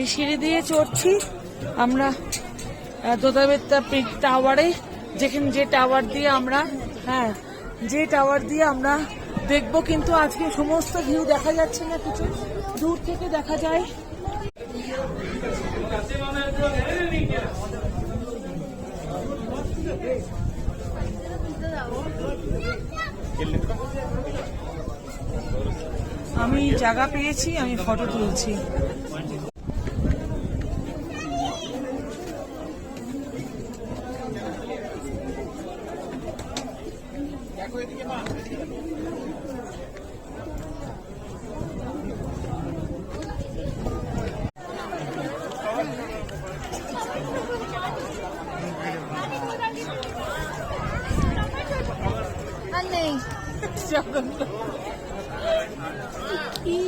এই সিঁড়ি দিয়ে চড়ছি আমরা দোদাবেত্তা পিক টাওয়ারে, যেখানে যে টাওয়ার দিয়ে আমরা দেখবো, কিন্তু আজকে সমস্ত ভিউ দেখা যাচ্ছে না, কিছু দূর থেকে দেখা যায়। আমি জায়গা পেয়েছি, আমি ফটো তুলছি। কি